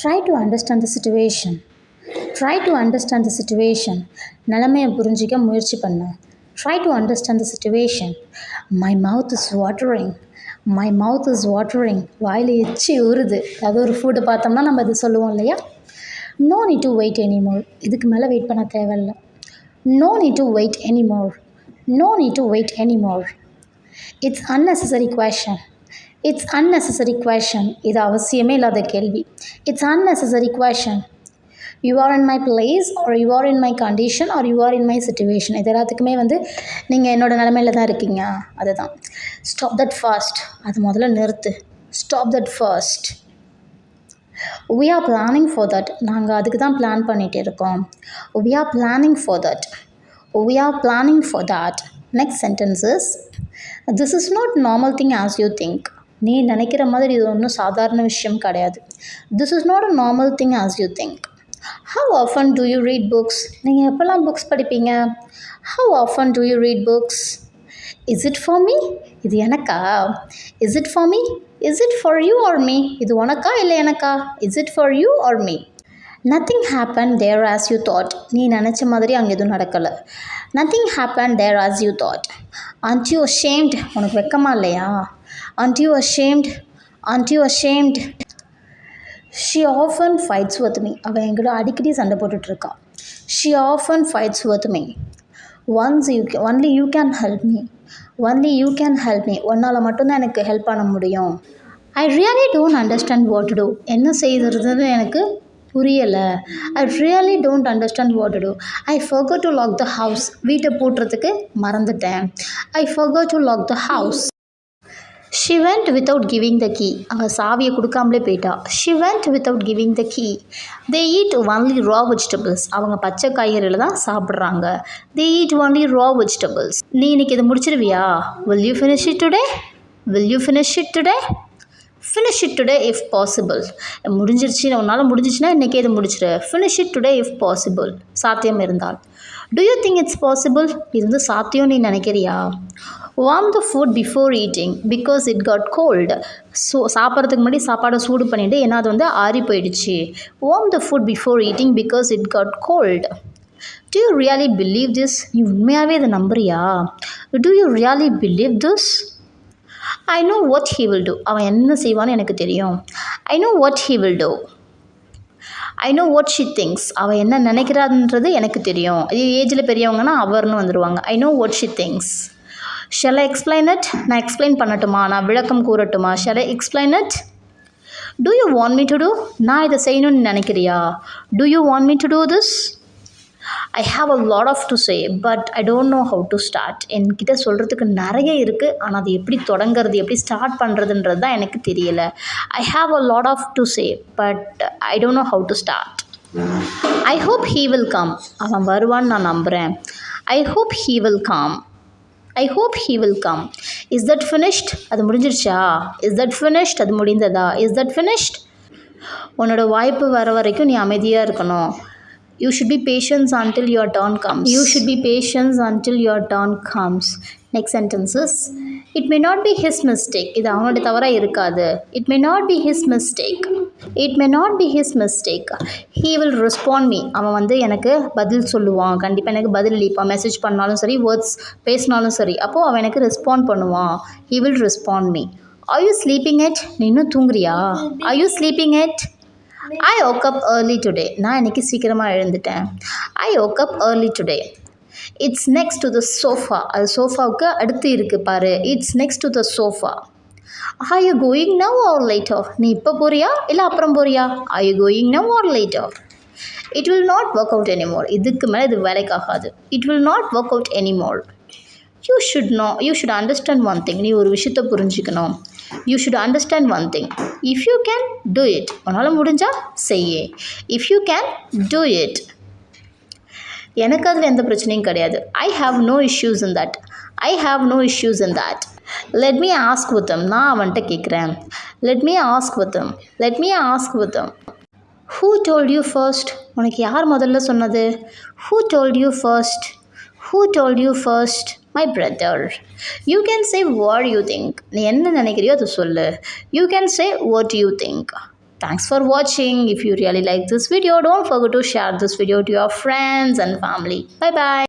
Try to understand the situation. Try to understand the situation. நிலைமையை புரிஞ்சிக்க முயற்சி பண்ணு. Try to understand the situation. My mouth is watering. My mouth is watering. வாயில் எச்சி ஊறுது. அது ஒரு ஃபுட்டு பார்த்தோம்னா நம்ம இது சொல்லுவோம் இல்லையா? No need to wait anymore. இதுக்கு மேலே வெயிட் பண்ண தேவையில்ல. No need to wait anymore. No need to wait anymore. It's unnecessary question. It's unnecessary question. இது அவசியமே இல்லாத கேள்வி. It's unnecessary question. You are in my place or you are in my condition or you are in my situation. இது எல்லாத்துக்குமே நீங்கள் என்னோட நிலமையில தான் இருக்கீங்க. அதுதான். Stop that fast. அது முதல்ல நிறுத்து. Stop that fast. We are planning for that. நாங்கள் அதுக்கு தான் பிளான் பண்ணிகிட்டு இருக்கோம். We are planning for that. We are planning for that. Next sentence is, this is not normal thing as you think. நீ நினைக்கிற மாதிரி இது ஒன்றும் சாதாரண விஷயம் கிடையாது. This is not a normal thing as you think. How often do you read books? நீங்கள் எப்போல்லாம் புக்ஸ் படிப்பீங்க? How often do you read books? Is it for me? இது எனக்கா? Is it for me? Is it for you or me? இது உனக்கா இல்லை எனக்கா? Is it for you or me? Nothing happened there as you thought. நீ நினச்ச மாதிரி அங்கே எதுவும் நடக்கலை. Nothing happened there as you thought. Aren't you ashamed? உனக்கு வெக்கமா இல்லையா? Aren't you ashamed? Aren't you ashamed? She often fights with me. அவள் என்கிட்ட அடிக்கடி சண்டை போட்டுட்ருக்கா. She often fights with me. Only you can help me. Only you can help me. உன்னால் மட்டும்தான் எனக்கு ஹெல்ப் பண்ண முடியும். I really don't understand what to do. என்ன செய்கிறதுன்னு எனக்கு புரியலை. I really don't understand what to do. I forgot to lock the house. வீட்டை பூட்டுறதுக்கு மறந்துட்டேன். I forgot to lock the house. She went without giving the key. அவள் சாவியை கொடுக்காமலே போயிட்டா. She went without giving the key. They eat only raw vegetables. அவங்க பச்சை காய்கறியில் தான் சாப்பிட்றாங்க. They eat only raw vegetables. நீ இன்னைக்கு இதை முடிச்சிருவியா? Will you finish it today? Will you finish it today? Finish it today if possible. முடிஞ்சிருச்சு, உன்னால் முடிஞ்சிச்சுன்னா இன்றைக்கே இதை முடிச்சிடு. Finish it today if possible. சாத்தியம் இருந்தால். Do you think it's possible? இது சாத்தியம் நீ நினைக்கிறியா? Warm the food before eating because it got cold. So சாப்பிட்றதுக்கு முன்னாடி சாப்பாடை சூடு பண்ணிவிட்டு ஏன்னா அது ஆறி போயிடுச்சு. Warm the food before eating because it got cold. Do you really believe this? நீ உண்மையாகவே இதை நம்புறியா? Do you really believe this? I know what he will do. அவன் என்ன செய்வான்னு எனக்கு தெரியும். I know what he will do. I know what she thinks. அவள் என்ன நினைக்கிறான்றது எனக்கு தெரியும். ஏஜில் பெரியவங்கன்னா அவர்னு வந்துடுவாங்க. I know what she thinks. Shall I explain it? நான் எக்ஸ்பிளைன் பண்ணட்டுமா? நான் விளக்கம் கூறட்டுமா? Shall I explain it? Do you want me to do? நான் இதை செய்யணும்னு நினைக்கிறியா? Do you want me to do this? I have a lot of to say but I don't know how to start. என்கிட்ட சொல்கிறதுக்கு நிறைய இருக்குது, ஆனால் அது எப்படி தொடங்கிறது, எப்படி ஸ்டார்ட் பண்ணுறதுன்றது தான் எனக்கு தெரியலை. I have a lot of to say but I don't know how to start. I hope he will come. அவன் வருவான்னு நான் நம்புகிறேன். I hope he will come. I hope he will come. Is that finished? அது முடிஞ்சிருச்சா? Is that finished? அது முடிந்ததா? Is that finished? உன்னோட வாய்ப்பு வர வரைக்கும் நீ அமைதியாக இருக்கணும். You should be patient until your turn comes. You should be patient until your turn comes. Next sentence is, it may not be his mistake. இது அவனோட தவறாக இருக்காது. It may not be his mistake. It may not be his mistake. He will respond me. அவன் எனக்கு பதில் சொல்லுவான். கண்டிப்பாக எனக்கு பதில் அளிப்பான். மெசேஜ் பண்ணாலும் சரி, வேர்ட்ஸ் பேசினாலும் சரி, அப்போது அவன் எனக்கு ரெஸ்பாண்ட் பண்ணுவான். He will respond me. Are you sleeping yet? நீ இன்னும் தூங்குறியா? Are you sleeping yet? I woke up early today. நான் இன்னைக்கு சீக்கிரமாக எழுந்துட்டேன். I woke up early today. It's next to the sofa. அது சோஃபாவுக்கு அடுத்து இருக்குது பாரு. It's next to the sofa. Are you going now or later? நீ இப்போ போறியா இல்லை அப்புறம் போறியா? Are you going now or later? It will not work out anymore. இதுக்கு மேலே இது வேலைக்காகாது. It will not work out anymore. You should understand one thing. நீ ஒரு விஷயத்தை புரிஞ்சுக்கணும். You should understand one thing. If you can, do it. உன்னால் முடிஞ்சா செய்ய. If you can, do it. எனக்கு அதில் எந்த பிரச்சனையும் கிடையாது. I have no issues in that. I have no issues in that. Let me ask with them. நான் அவன்கிட்ட கேட்குறேன். Let me ask with them. Let me ask with them. Who told you first? உனக்கு யார் முதல்ல சொன்னது? Who told you first? Who told you first? My brother. You can say what you think. நீ என்ன நினைக்கிறியோ அது சொல்லு. You can say what you think. Thanks for watching. If you really like this video, don't forget to share this video to your friends and family. Bye bye.